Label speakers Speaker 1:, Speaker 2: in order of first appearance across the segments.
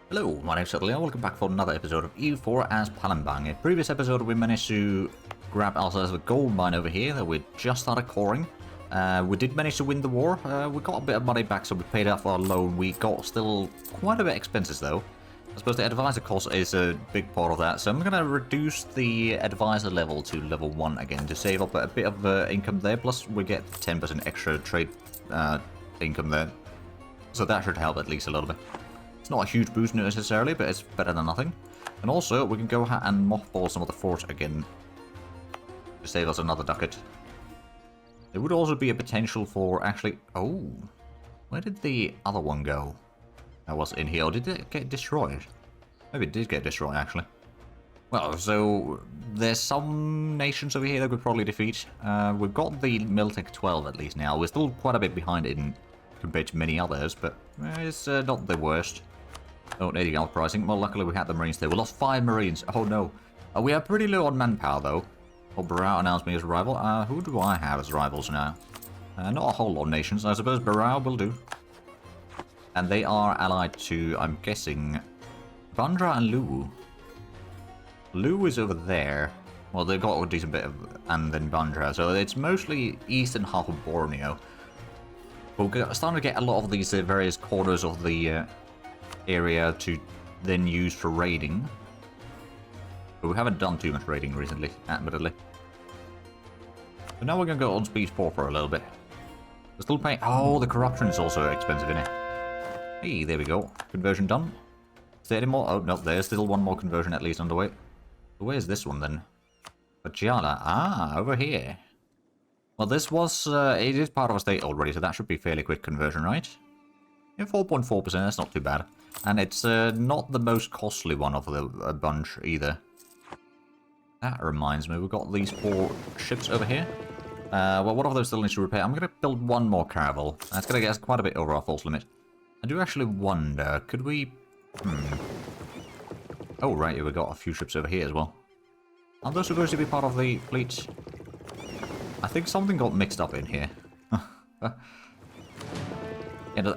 Speaker 1: Hello, my name's Zhatelier. Welcome back for another episode of EU4 as Palembang. In previous episode, we managed to grab ourselves a gold mine over here that we just started coring. We did manage to win the war. We got a bit of money back, so we paid off our loan. We got still quite a bit of expenses, though. I suppose the advisor cost is a big part of that, so I'm going to reduce the advisor level to level 1 again to save up a bit of income there. Plus, we get 10% extra trade income there, so that should help at least a little bit. It's not a huge boost necessarily, but it's better than nothing. And also, we can go ahead and mothball some of the fort again to save us another ducat. There would also be a potential for actually... Oh, where did the other one go? That was in here. Or did it get destroyed? Maybe it did get destroyed, actually. Well, so there's some nations over here that we could probably defeat. We've got the Miltech 12 at least now. We're still quite a bit behind in compared to many others, but it's not the worst. Oh, needing outpricing. Well, luckily we had the Marines there. We lost 5 Marines. Oh, no. We are pretty low on manpower, though. Well, Barao announced me as a rival. Who do I have as rivals now? Not a whole lot of nations. I suppose Barao will do. And they are allied to, I'm guessing, Bandra and Luwu. Luwu is over there. Well, they've got a decent bit of... And then Bandra. So it's mostly eastern half of Borneo. But we're starting to get a lot of these various corners of the area to then use for raiding. But we haven't done too much raiding recently, admittedly. But now we're going to go on speed 4 for a little bit. We're still paying... Oh, the corruption is also expensive in it. Hey, there we go. Conversion done. Is there any more? Oh, no, there's still one more conversion at least underway. So where's this one then? Bajala. Ah, over here. Well, this was... it is part of a state already, so that should be fairly quick conversion, right? Yeah, 4.4%, that's not too bad. And it's not the most costly one of the bunch either. That reminds me, we've got these 4 ships over here. Well, one of those still needs to repair. I'm going to build one more caravel. That's going to get us quite a bit over our force limit. I do actually wonder, could we... Oh, right, yeah, we've got a few ships over here as well. Are those supposed to be part of the fleet? I think something got mixed up in here.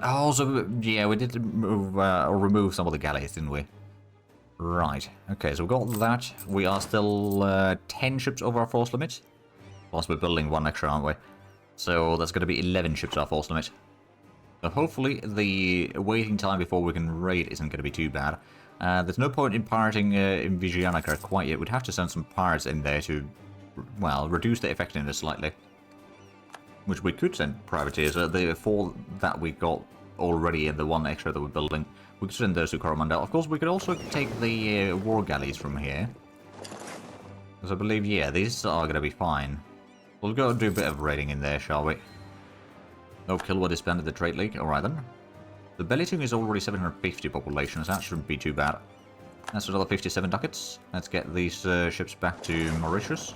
Speaker 1: Oh, so, yeah, we did move, or remove some of the galleys, didn't we? Right. Okay, so we've got that. We are still 10 ships over our force limit. Plus we're building 1 extra, aren't we? So that's going to be 11 ships our force limit. So hopefully the waiting time before we can raid isn't going to be too bad. There's no point in pirating in Vijayanagara quite yet. We'd have to send some pirates in there to, well, reduce the effectiveness slightly. Which we could send privateers. The 4 that we got already and the 1 extra that we're building, we could send those to Coromandel. Of course, we could also take the war galleys from here. Because I believe, yeah, these are going to be fine. We'll go and do a bit of raiding in there, shall we? No Kilwa disbanded the Trade League. Alright then. The Belitung is already 750 population, so that shouldn't be too bad. That's another 57 ducats. Let's get these ships back to Mauritius.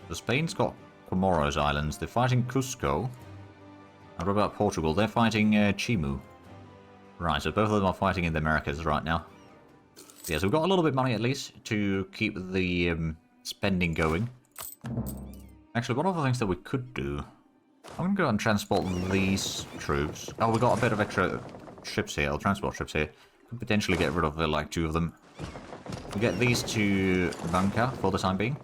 Speaker 1: So Spain's got Comoros Islands. They're fighting Cusco. And what about Portugal? They're fighting Chimu. Right, so both of them are fighting in the Americas right now. Yeah, so we've got a little bit of money at least to keep the spending going. Actually, one of the things that we could do... I'm going to go and transport these troops. Oh, we've got a bit of extra ships here, or transport ships here. Could potentially get rid of like 2 of them. We'll get these to Banca for the time being.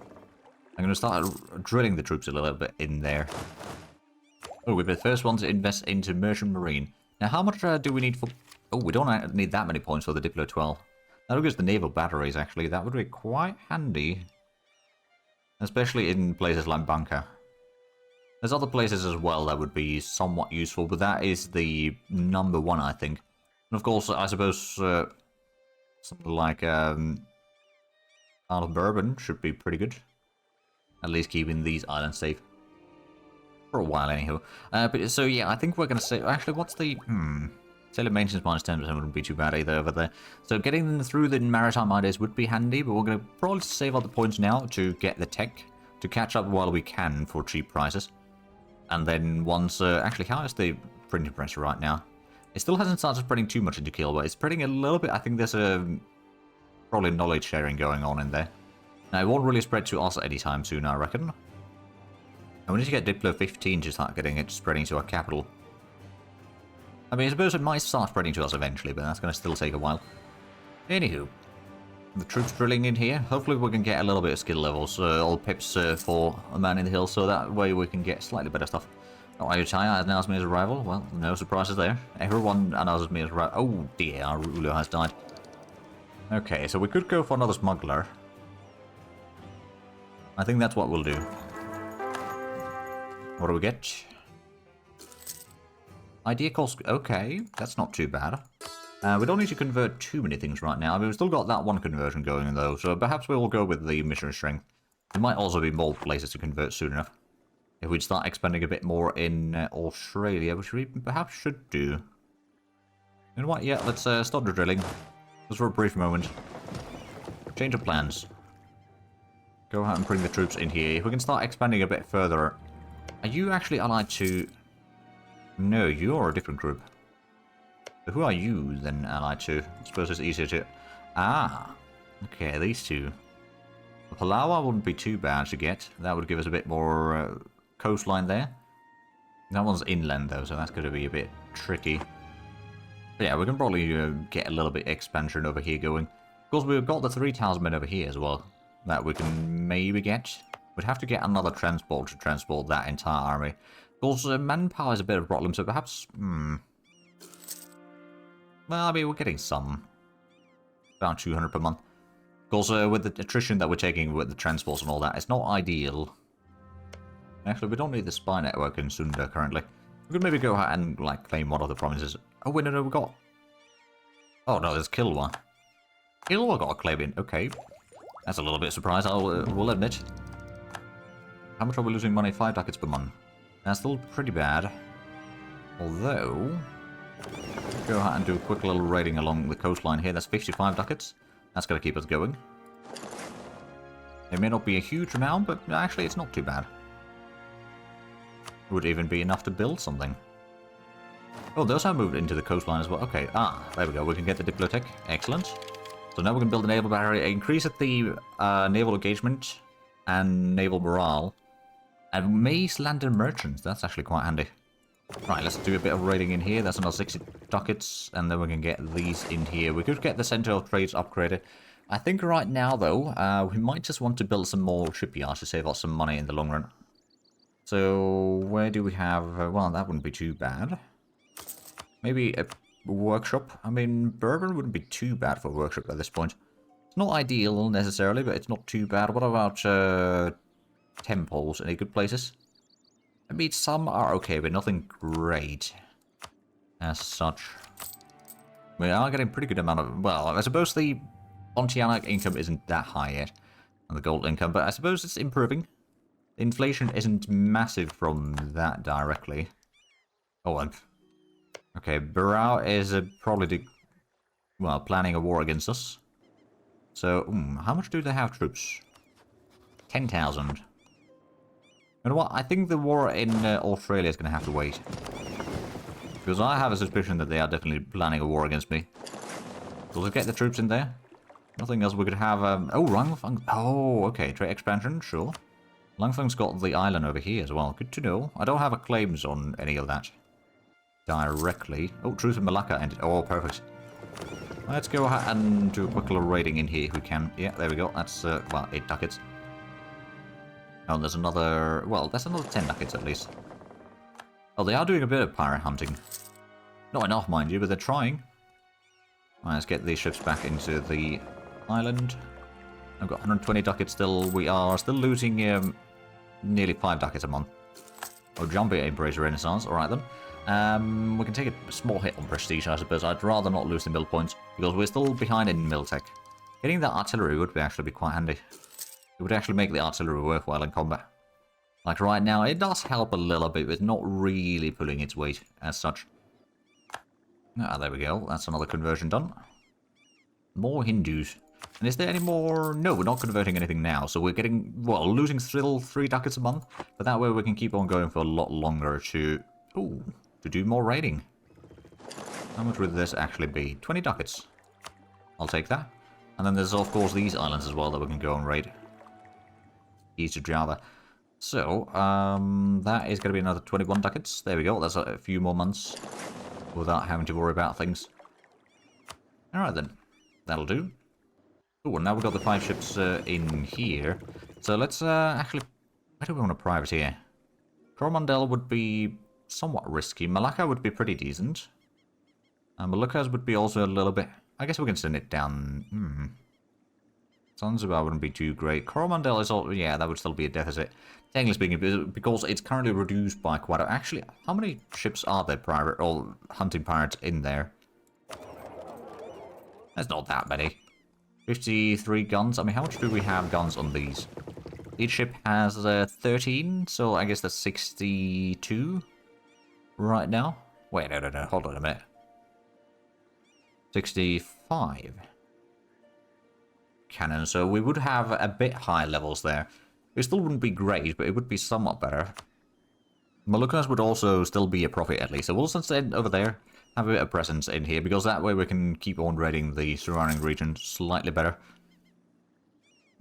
Speaker 1: I'm going to start drilling the troops a little bit in there. Oh, we're the first one to invest into Merchant Marine. Now, how much do we need for... Oh, we don't need that many points for the Diplo 12. That gives the naval batteries, actually. That would be quite handy. Especially in places like Banca. There's other places as well that would be somewhat useful, but that is the number 1, I think. And of course, I suppose something like Isle of Bourbon should be pretty good. At least keeping these islands safe. For a while, anyhow. But so, yeah, I think we're going to say... Actually, what's the... Sailor maintenance minus 10% wouldn't be too bad either over there. So getting them through the maritime ideas would be handy, but we're going to probably save up the points now to get the tech. To catch up while we can for cheap prices. And then once... actually, how is the printing press right now? It still hasn't started spreading too much into Kiel, but it's spreading a little bit. I think there's probably knowledge sharing going on in there. Now, it won't really spread to us anytime soon, I reckon. And we need to get Diplo 15 to start getting it spreading to our capital. I mean, I suppose it might start spreading to us eventually, but that's going to still take a while. Anywho, the troops drilling in here. Hopefully we can get a little bit of skill levels, all pips for a man in the hill, so that way we can get slightly better stuff. Oh, Ayutthaya has announced me as a rival. Well, no surprises there. Everyone announces me as a rival. Oh dear, our ruler has died. Okay, so we could go for another smuggler. I think that's what we'll do. What do we get? Idea cost. Okay, that's not too bad. We don't need to convert too many things right now. I mean, we've still got that one conversion going though, so perhaps we will go with the missionary strength. There might also be more places to convert soon enough. If we'd start expanding a bit more in Australia, which we perhaps should do. You know what? Yeah, let's stop the drilling. Just for a brief moment. Change of plans. Go ahead and bring the troops in here. If we can start expanding a bit further. Are you actually allied to... No, you're a different group. So who are you then allied to? I suppose it's easier to... Ah! Okay, these two. The Palawa wouldn't be too bad to get. That would give us a bit more coastline there. That one's inland though, so that's going to be a bit tricky. But yeah, we can probably get a little bit expansion over here going. Of course, we've got the 3,000 men over here as well. That we can maybe get. We'd have to get another transport to transport that entire army. Of course, manpower is a bit of a problem, so perhaps... Well, I mean, we're getting some. About 200 per month. Of course, with the attrition that we're taking with the transports and all that, it's not ideal. Actually, we don't need the spy network in Sunda currently. We could maybe go ahead and, like, claim one of the provinces. Oh, wait, no, we got... Oh, no, there's Kilwa. Kilwa got a claim in. Okay. That's a little bit surprised, we'll admit. How much are we losing money? 5 ducats per month. That's still pretty bad. Although... Go ahead and do a quick little raiding along the coastline here. That's 55 ducats. That's going to keep us going. It may not be a huge amount, but actually it's not too bad. It would even be enough to build something. Oh, those have moved into the coastline as well. Okay, there we go. We can get the Diplotech. Excellent. So now we can build a naval battery, increase at the naval engagement and naval morale. And mace landed merchants. That's actually quite handy. Right, let's do a bit of raiding in here. That's another 60 ducats, and then we can get these in here. We could get the Center of Trades upgraded. I think right now, though, we might just want to build some more shipyards to save us some money in the long run. So, where do we have... well, that wouldn't be too bad. Maybe a workshop. I mean, Bourbon wouldn't be too bad for a workshop at this point. It's not ideal, necessarily, but it's not too bad. What about temples? Any good places? I mean, some are okay, but nothing great as such. We are getting a pretty good amount of... Well, I suppose the Pontianak income isn't that high yet, and the gold income, but I suppose it's improving. The inflation isn't massive from that directly. Oh, and... Okay, Barao is probably well, planning a war against us. So, how much do they have troops? 10,000. You know what? I think the war in Australia is going to have to wait. Because I have a suspicion that they are definitely planning a war against me. So let's get the troops in there. Nothing else we could have... oh, Langfang. Oh, okay. Trade expansion, sure. Langfang's got the island over here as well. Good to know. I don't have a claims on any of that. Directly. Oh, truce in Malacca ended. Oh, perfect. Let's go ahead and do a quick little raiding in here if we can. Yeah, there we go. That's, well, 8 ducats. Oh, there's another... Well, that's another 10 ducats at least. Oh, they are doing a bit of pirate hunting. Not enough, mind you, but they're trying. Right, let's get these ships back into the island. I've got 120 ducats still. We are still losing nearly 5 ducats a month. Oh, jumping Embrace Renaissance. Alright then. We can take a small hit on prestige, I suppose. I'd rather not lose the mill points, because we're still behind in mill tech. Getting that artillery would actually be quite handy. It would actually make the artillery worthwhile in combat. Like right now, it does help a little bit, but it's not really pulling its weight as such. Ah, there we go. That's another conversion done. More Hindus. And is there any more? No, we're not converting anything now, so we're getting, well, losing still 3 ducats a month, but that way we can keep on going for a lot longer to, to do more raiding. How much would this actually be? 20 ducats. I'll take that. And then there's, of course, these islands as well that we can go and raid. East of Java. So, that is going to be another 21 ducats. There we go. That's a few more months without having to worry about things. Alright then. That'll do. Oh, and now we've got the 5 ships in here. So let's actually... Where do we want to privateer? Coromandel would be somewhat risky. Malacca would be pretty decent. Moluccas would be also a little bit... I guess we can send it down... Zanzibar wouldn't be too great. Coromandel is all... Yeah, that would still be a deficit. Technically speaking, because it's currently reduced by quite a... Actually, how many ships are there, pirate or hunting pirates in there? There's not that many. 53 guns. I mean, how much do we have guns on these? Each ship has 13, so I guess that's 62 right now. Wait, no, hold on a minute. 65 cannon, so we would have a bit high levels there. It still wouldn't be great, but it would be somewhat better. Moluccas would also still be a profit at least, so we'll send over there, have a bit of presence in here, because that way we can keep on raiding the surrounding region slightly better.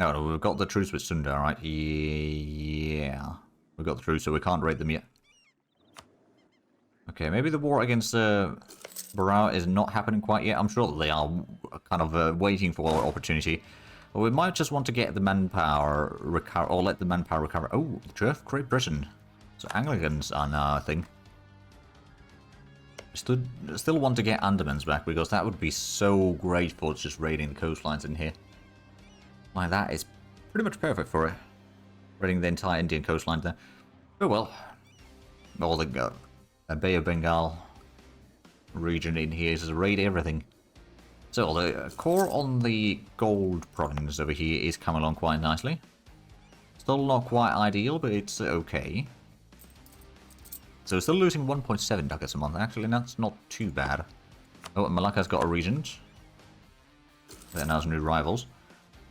Speaker 1: No, we've got the truce with Sunda, right? Yeah. We've got the truce, so we can't raid them yet. Okay, maybe the war against Barao is not happening quite yet. I'm sure that they are kind of waiting for an opportunity. But we might just want to get the manpower recover, or let the manpower recover. Oh, Turf, Great Britain. So Anglicans are now a thing. Still want to get Andamans back, because that would be so great for just raiding the coastlines in here. Like, that is pretty much perfect for it. Raiding the entire Indian coastline there. Oh well. All the Bay of Bengal region in here is raid everything. So the core on the gold province over here is coming along quite nicely. Still not quite ideal, but it's okay. So still losing 1.7 ducats a month. Actually, that's not too bad. Oh, and Malacca's got a regent. They're now some new rivals.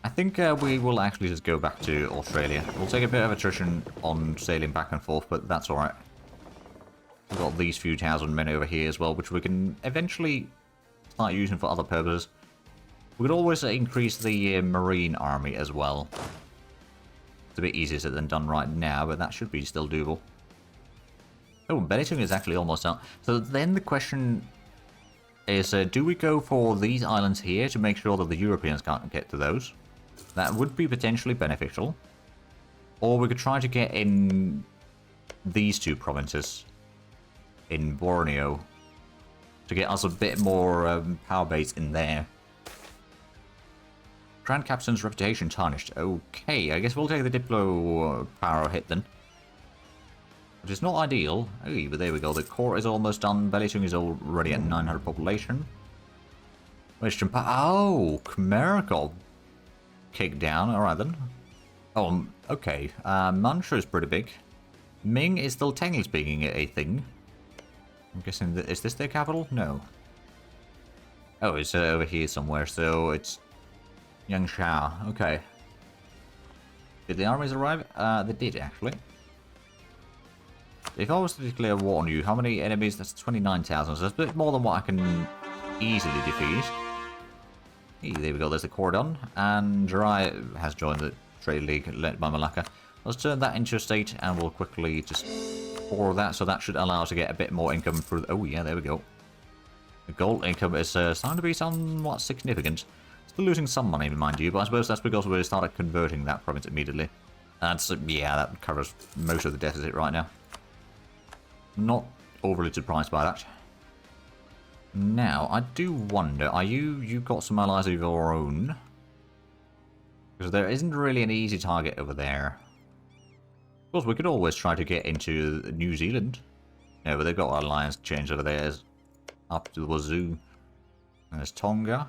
Speaker 1: I think we will actually just go back to Australia. We'll take a bit of attrition on sailing back and forth, but that's alright. We've got these few thousand men over here as well, which we can eventually start using for other purposes. We could always increase the marine army as well. It's a bit easier said than done right now, but that should be still doable. Oh, Belitung is actually almost out. So then the question is, do we go for these islands here to make sure that the Europeans can't get to those? That would be potentially beneficial. Or we could try to get in these two provinces in Borneo to get us a bit more power base in there. Grand Captain's reputation tarnished. Okay, I guess we'll take the Diplo power hit then. Which is not ideal. Hey, but there we go. The core is almost done. Belitung is already at 900 population. Western oh, Khmer got kicked down. Alright then. Oh, okay. Manchu is pretty big. Ming is still technically speaking a thing. I'm guessing, is this their capital? No. Oh, it's over here somewhere, so it's Yangsha. Okay. Did the armies arrive? They did, actually. If I was to declare war on you, how many enemies? That's 29,000, so that's a bit more than what I can easily defeat. Hey, there we go, there's the cordon. And Jirai has joined the trade league led by Malacca. Let's turn that into a state, and we'll quickly just pour that, so that should allow us to get a bit more income through the, oh yeah, there we go. The gold income is starting to be somewhat significant. Still losing some money, mind you, but I suppose that's because we started converting that province immediately. That's, yeah, that covers most of the deficit right now. Not overly surprised by that. Now, I do wonder, are you've got some allies of your own? Because there isn't really an easy target over there. Of course, we could always try to get into New Zealand. Yeah, but they've got alliance change over there, up to the wazoo. And there's Tonga.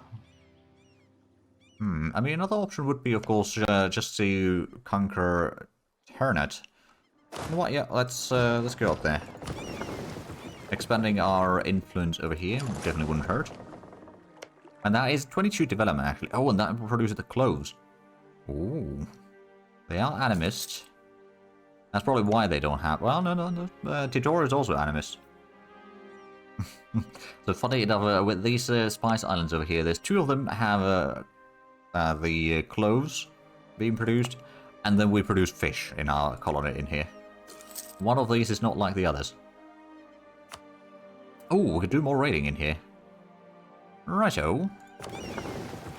Speaker 1: I mean, another option would be, of course, just to conquer Ternate. You know what? Yeah, let's go up there. Expanding our influence over here definitely wouldn't hurt. And that is 22 development, actually. Oh, and that produces the cloves. Ooh. They are animist. That's probably why they don't have... Well, no. Titor is also animist. So funny enough, with these spice islands over here, there's two of them have the cloves being produced, and then we produce fish in our colony in here. One of these is not like the others. Oh, we could do more raiding in here. Righto.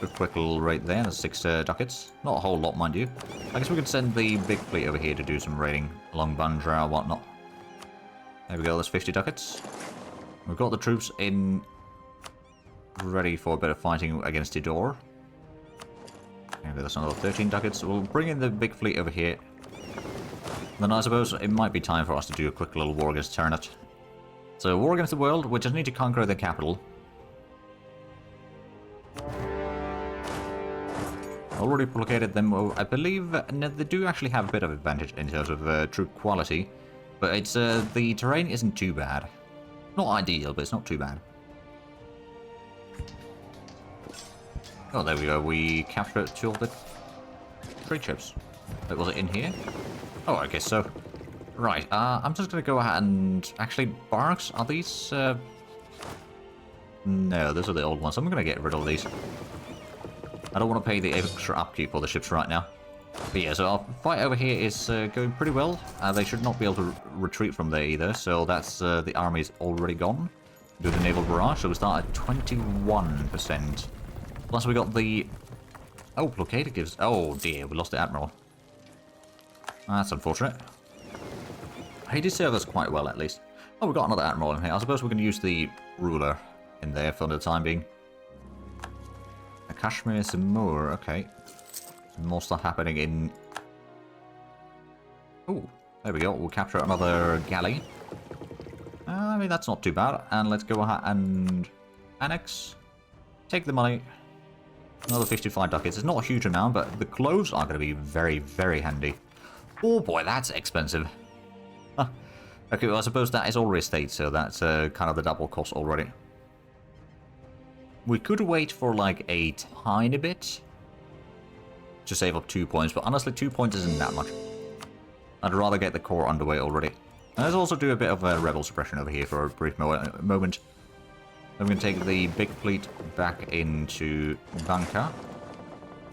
Speaker 1: a quick little rate there. There's 6 ducats. Not a whole lot, mind you. I guess we could send the big fleet over here to do some raiding along Bandra or whatnot. There we go, there's 50 ducats. We've got the troops in ready for a bit of fighting against Tidor. Maybe that's another 13 ducats. We'll bring in the big fleet over here. Then I suppose it might be time for us to do a quick little war against Ternate. So, war against the world, we just need to conquer the capital. Already located them. I believe they do actually have a bit of advantage in terms of troop quality. But it's the terrain isn't too bad. Not ideal, but it's not too bad. Oh, there we go. We captured 2 of the trade ships. Wait, was it in here? Oh, I guess so. Right, I'm just going to go ahead and... Actually, barracks, are these... No, those are the old ones. I'm going to get rid of these. I don't want to pay the extra upkeep for the ships right now. But yeah, so our fight over here is going pretty well. They should not be able to retreat from there either, so that's the army's already gone. Do the naval barrage, so we start at 21%. Plus we got the... Oh, blockade gives... Oh dear, we lost the admiral. That's unfortunate. He did serve us quite well, at least. Oh, we got another admiral in here. I suppose we can use the ruler in there for the time being. A Kashmir, some more, okay. Some more stuff happening in... Oh, there we go. We'll capture another galley. I mean, that's not too bad. And let's go ahead and annex. Take the money. Another 55 ducats. It's not a huge amount, but the clothes are going to be very, very handy. Oh boy, that's expensive. Huh. Okay, well, I suppose that is already state, so that's kind of the double cost already. We could wait for like a tiny bit to save up 2 points, but honestly 2 points isn't that much. I'd rather get the core underway already. And let's also do a bit of rebel suppression over here for a brief moment. I'm going to take the big fleet back into Banca.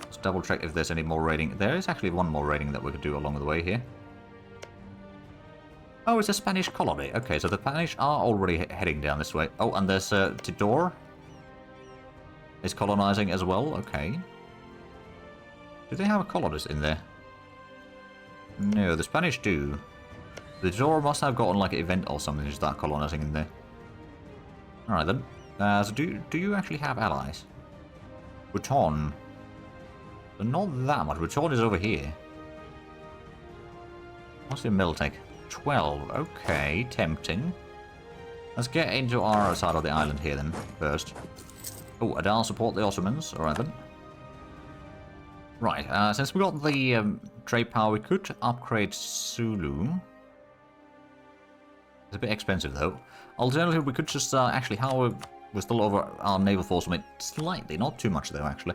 Speaker 1: Let's double check if there's any more raiding. There is actually one more raiding that we could do along the way here. Oh, it's a Spanish colony. Okay, so the Spanish are already heading down this way. Oh, and there's Tidor is colonizing as well. Okay. Do they have a colonist in there? No, the Spanish do. The Tidor must have gotten like an event or something to start colonizing in there. Alright then. So do you actually have allies? Bhutan. But not that much. Bhutan is over here. What's the mill take? 12. Okay, tempting. Let's get into our side of the island here then, first. Oh, Adal support the Ottomans. Alright then. Right, since we got the trade power, we could upgrade Sulu. It's a bit expensive though. Alternatively, we could just actually, how we're still over our naval force limit slightly, not too much though, actually.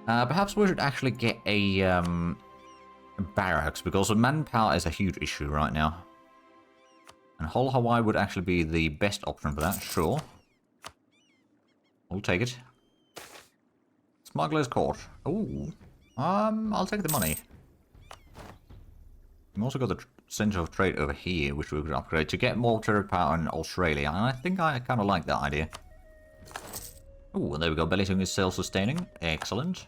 Speaker 1: Perhaps we should actually get a barracks, because the manpower is a huge issue right now. And whole Hawaii would actually be the best option for that, sure. We'll take it. Smuggler's Court. Oh, I'll take the money. We've also got the Centre of Trade over here, which we could upgrade to get more trade power in Australia, and I think I kind of like that idea. Oh, and there we go. Belitung is self-sustaining. Excellent.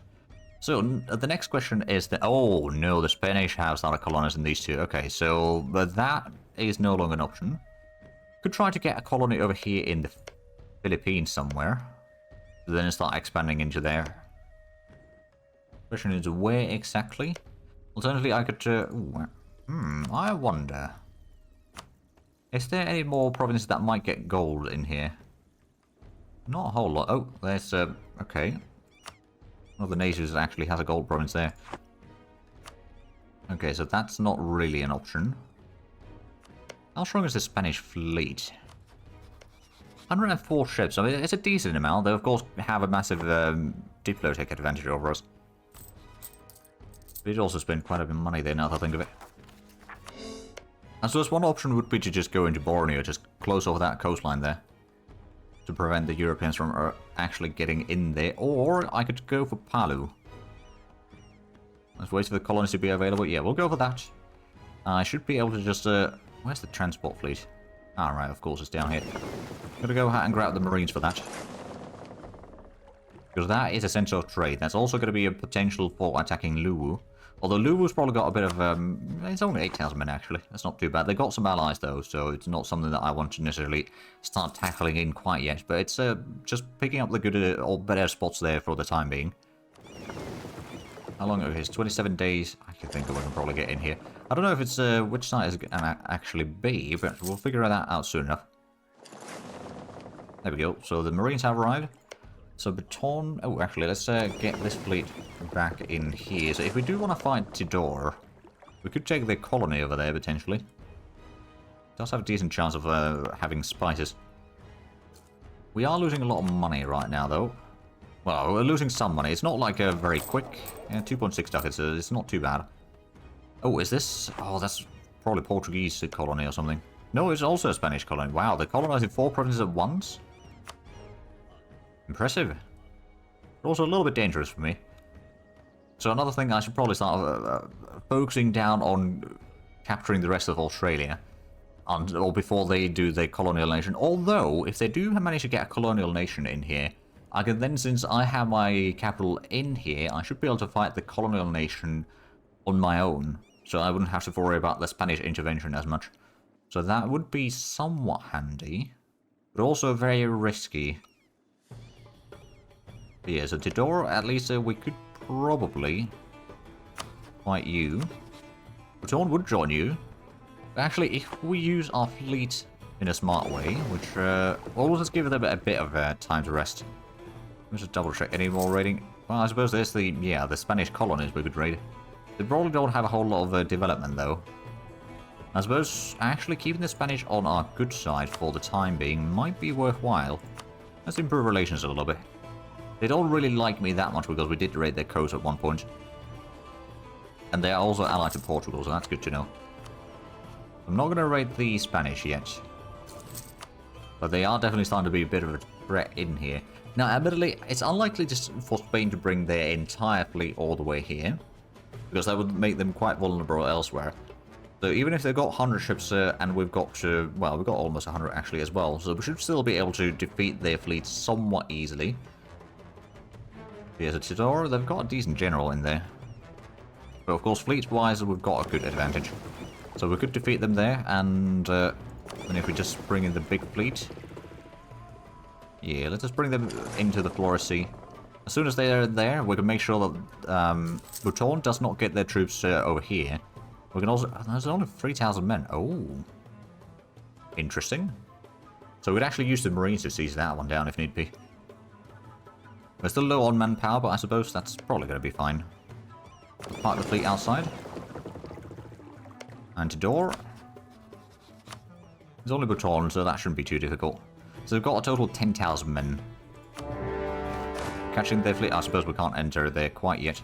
Speaker 1: So, the next question is that... Oh, no, the Spanish have started colonizing these two. Okay, so that is no longer an option. Could try to get a colony over here in the Philippines somewhere. Then start expanding into there. Question is where exactly? Alternatively, I could... I wonder. Is there any more provinces that might get gold in here? Not a whole lot. Oh, there's... okay. One of the nations actually has a gold province there. Okay, so that's not really an option. How strong is the Spanish fleet? 104 ships. I mean, it's a decent amount. They, of course, have a massive diplomatic advantage over us. But it also spend quite a bit of money there, now that I think of it. And so one option would be to just go into Borneo, just close over that coastline there. To prevent the Europeans from actually getting in there. Or I could go for Palu. Let's wait for the colonies to be available. Yeah, we'll go for that. I should be able to just... where's the transport fleet? Alright, of course, it's down here. Gonna go ahead and grab the Marines for that. Because that is a center of trade. That's also going to be a potential for attacking Luwu. Although Luwu's probably got a bit of... it's only 8,000 men, actually. That's not too bad. They got some allies, though, so it's not something that I want to necessarily start tackling in quite yet. But it's just picking up the good or better spots there for the time being. How long it is? 27 days. I can think we can probably get in here. I don't know if it's which site it's going to actually be, but we'll figure that out soon enough. There we go. So the Marines have arrived. So Baton... Oh, actually, let's get this fleet back in here. So if we do want to fight Tidor, we could take the colony over there, potentially. Does have a decent chance of having spices. We are losing a lot of money right now, though. Well, we're losing some money. It's not like very quick. Yeah, 2.6 ducats. It's not too bad. Oh, is this... Oh, that's probably Portuguese colony or something. No, it's also a Spanish colony. Wow, they're colonizing 4 provinces at once? Impressive. But also a little bit dangerous for me. So another thing, I should probably start focusing down on capturing the rest of Australia. Or before they do their colonial nation. Although, if they do manage to get a colonial nation in here, I can then, since I have my capital in here, I should be able to fight the colonial nation on my own. So I wouldn't have to worry about the Spanish intervention as much. So that would be somewhat handy. But also very risky. Yeah, so Tidor, at least we could probably fight you. Baton would join you. But actually, if we use our fleet in a smart way, which, well, we'll just give them a bit of time to rest. Let's just double check. Any more raiding? Well, I suppose there's the, yeah, the Spanish colonies we could raid. They probably don't have a whole lot of development, though. I suppose actually keeping the Spanish on our good side for the time being might be worthwhile. Let's improve relations a little bit. They don't really like me that much because we did raid their coast at one point. And they are also allied to Portugal, so that's good to know. I'm not going to raid the Spanish yet. But they are definitely starting to be a bit of a threat in here. Now, admittedly, it's unlikely just for Spain to bring their entire fleet all the way here. Because that would make them quite vulnerable elsewhere. So even if they've got 100 ships and we've got, well, we've got almost 100 actually as well. So we should still be able to defeat their fleet somewhat easily. Here's a Tidor. They've got a decent general in there. But of course, fleet-wise, we've got a good advantage. So we could defeat them there, and if we just bring in the big fleet... Yeah, let's just bring them into the Flores Sea. As soon as they're there, we can make sure that Baton does not get their troops over here. We can also... There's only 3,000 men. Oh. Interesting. So we'd actually use the Marines to seize that one down if need be. We're still low on manpower, but I suppose that's probably going to be fine. Park the fleet outside. And Tidor. There's only Baton, so that shouldn't be too difficult. So we've got a total of 10,000 men. Catching their fleet, I suppose we can't enter there quite yet.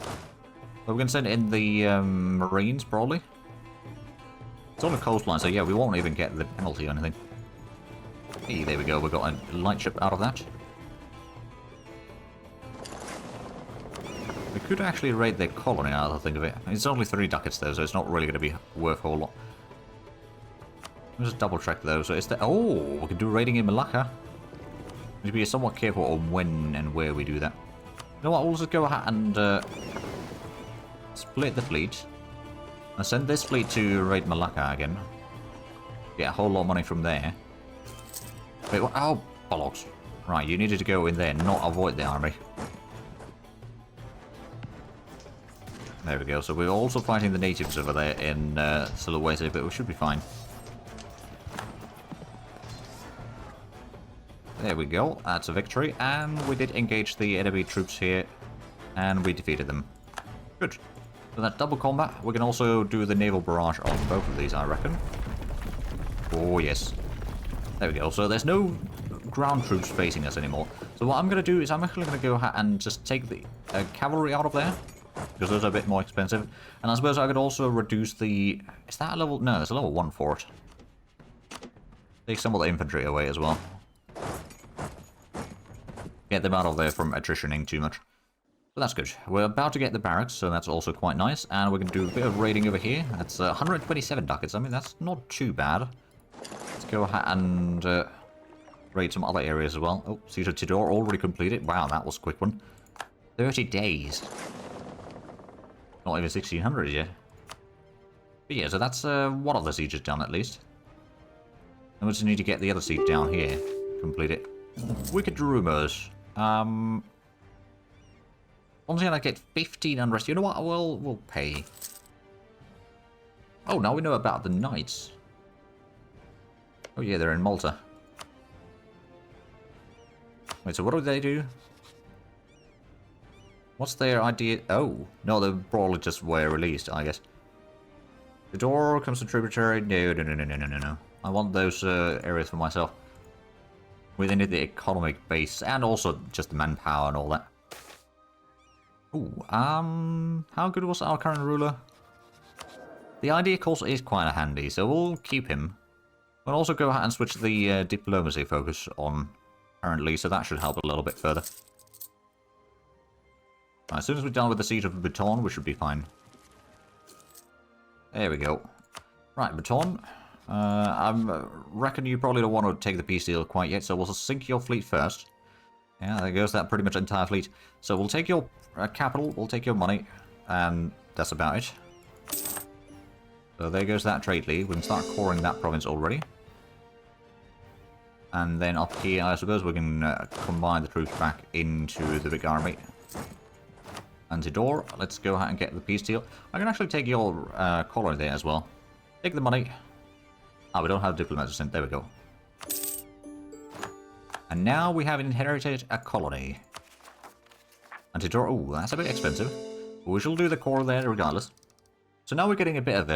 Speaker 1: But we can send in the Marines, probably. It's on the coastline, so yeah, we won't even get the penalty or anything. Hey, there we go, we got a light ship out of that. We could actually raid their colony, now that I think of it. It's only 3 ducats though, so it's not really going to be worth a whole lot. Let's just double check though. So it's the... Oh, we can do raiding in Malacca. We need to be somewhat careful on when and where we do that. You know what, we'll just go ahead and split the fleet. And send this fleet to raid Malacca again. Get a whole lot of money from there. Wait, what? Oh, bollocks. Right, you needed to go in there, not avoid the army. There we go. So we're also fighting the natives over there in Sulawesi, but we should be fine. There we go. That's a victory. And we did engage the enemy troops here. And we defeated them. Good. So that double combat. We can also do the naval barrage on both of these, I reckon. Oh, yes. There we go. So there's no ground troops facing us anymore. So what I'm going to do is I'm actually going to go ahead and just take the cavalry out of there. Because those are a bit more expensive. And I suppose I could also reduce the... Is that a level... No, there's a level 1 fort. Take some of the infantry away as well. Get them out of there from attritioning too much. So that's good. We're about to get the barracks, so that's also quite nice. And we can do a bit of raiding over here. That's 127 ducats. I mean, that's not too bad. Let's go ahead and raid some other areas as well. Oh, Siege of Tidor already completed. Wow, that was a quick one. 30 days. Not even 1600 yet. But yeah, so that's one of the sieges done at least. And we just need to get the other siege down here. Complete it. Wicked Rumors. Once again, I get 15 unrest. You know what? We'll pay. Oh, now we know about the Knights. Oh yeah, they're in Malta. Wait, so what do they do? What's their idea? Oh, no, they probably just were released, I guess. The door comes to tributary. No. I want those areas for myself. Within it, the economic base, and also just the manpower and all that. Ooh, how good was our current ruler? The idea course is quite handy, so we'll keep him. We'll also go ahead and switch the diplomacy focus on currently, so that should help a little bit further. Right, as soon as we're done with the siege of Baton, we should be fine. There we go. Right, Baton. I reckon you probably don't want to take the peace deal quite yet, so we'll sink your fleet first. Yeah, there goes that pretty much entire fleet. So we'll take your capital, we'll take your money, and that's about it. So there goes that trade league. We can start coring that province already. And then up here, I suppose we can combine the troops back into the big army. Antidor, let's go ahead and get the peace deal. I can actually take your colony there as well. Take the money. Ah, we don't have diplomats sent. There we go. And now we have inherited a colony. Antidor, oh, that's a bit expensive. But we shall do the core there regardless. So now we're getting a bit of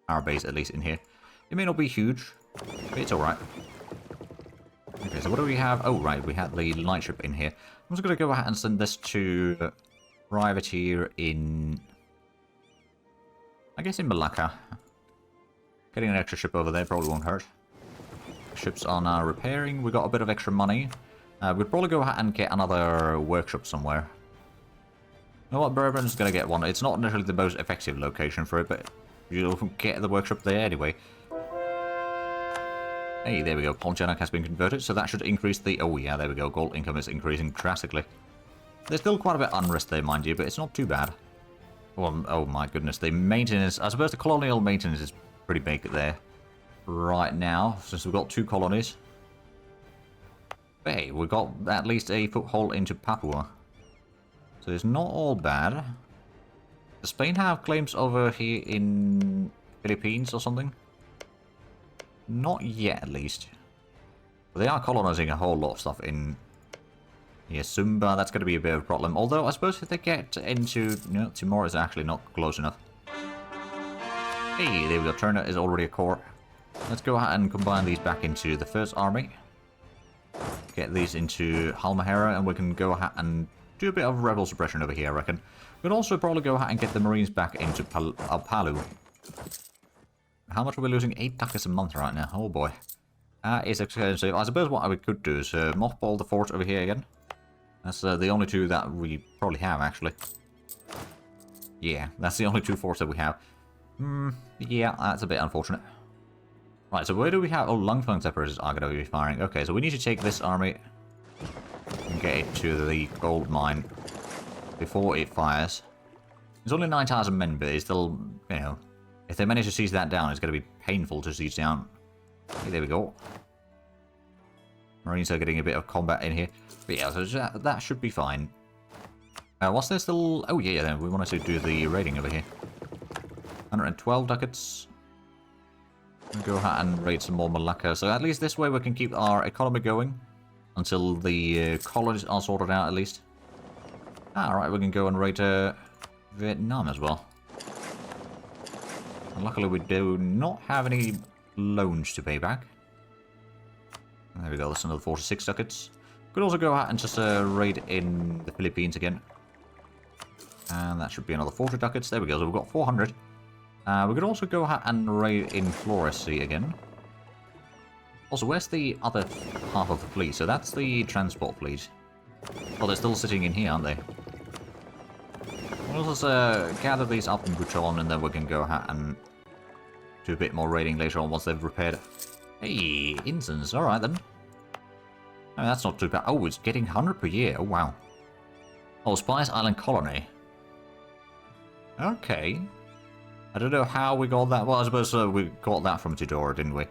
Speaker 1: our base at least in here. It may not be huge, but it's alright. Okay, so what do we have? Oh, right, we have the lightship in here. I'm just going to go ahead and send this to Privateer in... I guess in Malacca. Getting an extra ship over there probably won't hurt. Ships are now repairing. We got a bit of extra money. We'd probably go ahead and get another workshop somewhere. You know what, Bourbon's going to get one. It's not necessarily the most effective location for it, but you'll get the workshop there anyway. Hey, there we go. Pontianak has been converted, so that should increase the... Oh yeah, there we go. Gold income is increasing drastically. There's still quite a bit of unrest there, mind you, but it's not too bad. Oh my goodness, the maintenance... I suppose the colonial maintenance is pretty big there right now, since we've got 2 colonies. But hey, we've got at least a foothold into Papua. So it's not all bad. Does Spain have claims over here in Philippines or something? Not yet, at least. But they are colonizing a whole lot of stuff in... Yeah, Sumba, that's going to be a bit of a problem. Although, I suppose if they get into... No, Timor is actually not close enough. Hey, there we go. Turner is already a core. Let's go ahead and combine these back into the first army. Get these into Halmahera, and we can go ahead and do a bit of rebel suppression over here, I reckon. We can also probably go ahead and get the Marines back into Palu. How much are we losing? 8 ducats a month right now. Oh boy. It's expensive. I suppose what I could do is mothball the fort over here again. That's the only 2 that we probably have, actually. Yeah, that's the only 2 forts that we have. Yeah, that's a bit unfortunate. Right, so where do we have... Oh, Lungfang separators are going to be firing. Okay, so we need to take this army and get it to the gold mine before it fires. There's only 9,000 men, but it's still, you know... If they manage to seize that down, it's going to be painful to seize down. Okay, there we go. Marines are getting a bit of combat in here. But yeah, so that should be fine. What's there still... Oh yeah, then we wanted to do the raiding over here. 112 ducats. We'll go ahead and raid some more Malacca. So at least this way we can keep our economy going. Until the colonies are sorted out, at least. Alright, we can go and raid Vietnam as well. And luckily we do not have any loans to pay back. There we go, that's another 46 ducats. Could also go out and just raid in the Philippines again. And that should be another 40 ducats. There we go, so we've got 400. We could also go out and raid in Flores Sea again. Also, where's the other half of the fleet? So that's the transport fleet. Well, they're still sitting in here, aren't they? We'll just gather these up in Buton, and then we can go ahead and do a bit more raiding later on once they've repaired. Hey, incense. Alright then. I mean, that's not too bad. Oh, it's getting 100 per year. Oh, wow. Oh, Spice Island Colony. Okay. I don't know how we got that. Well, I suppose we got that from Tidora, didn't we?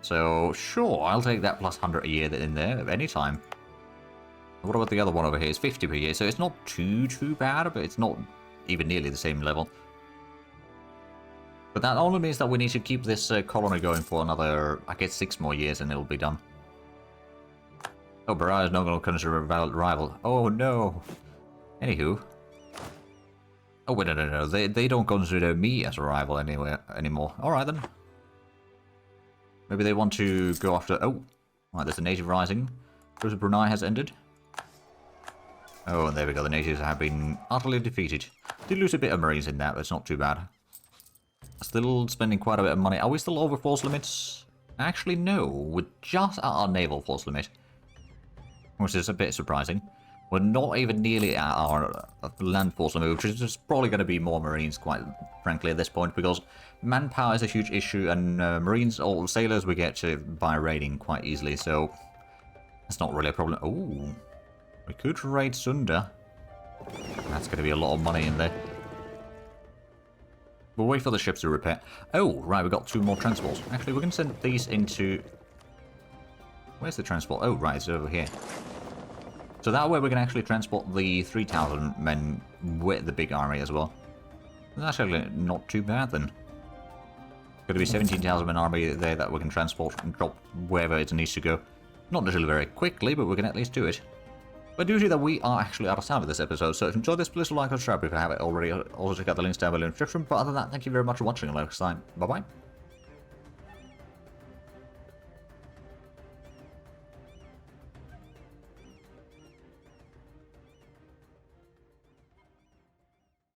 Speaker 1: So, sure, I'll take that plus 100 a year in there anytime. What about the other one over here? It's 50 per year, so it's not too bad, but it's not even nearly the same level. But that only means that we need to keep this colony going for another, I guess, 6 more years and it'll be done. Oh, Baraya is not going to consider a valid rival. Oh, no. Anywho. Oh, wait, no. They don't consider me as a rival anymore. Alright, then. Maybe they want to go after... Oh, right, there's a native rising. Bruce Brunei has ended. Oh, and there we go. The natives have been utterly defeated. Did lose a bit of marines in that, but it's not too bad. Still spending quite a bit of money. Are we still over force limits? Actually, no. We're just at our naval force limit. Which is a bit surprising. We're not even nearly at our land force limit, which is just probably going to be more marines, quite frankly, at this point, because manpower is a huge issue, and marines or sailors we get by raiding quite easily, so that's not really a problem. Ooh, we could raid Sunda. That's going to be a lot of money in there. We'll wait for the ships to repair. Oh, right, we've got 2 more transports. Actually, we can send these into... Where's the transport? Oh, right, it's over here. So that way we can actually transport the 3,000 men with the big army as well. That's actually not too bad then. Going to be 17,000 men army there that we can transport and drop wherever it needs to go. Not necessarily very quickly, but we can at least do it. But due to that, we are actually out of time with this episode, so if you enjoyed this, please like and subscribe if you haven't already. Also check out the links down below in the description. But other than that, thank you very much for watching, and next time, bye bye.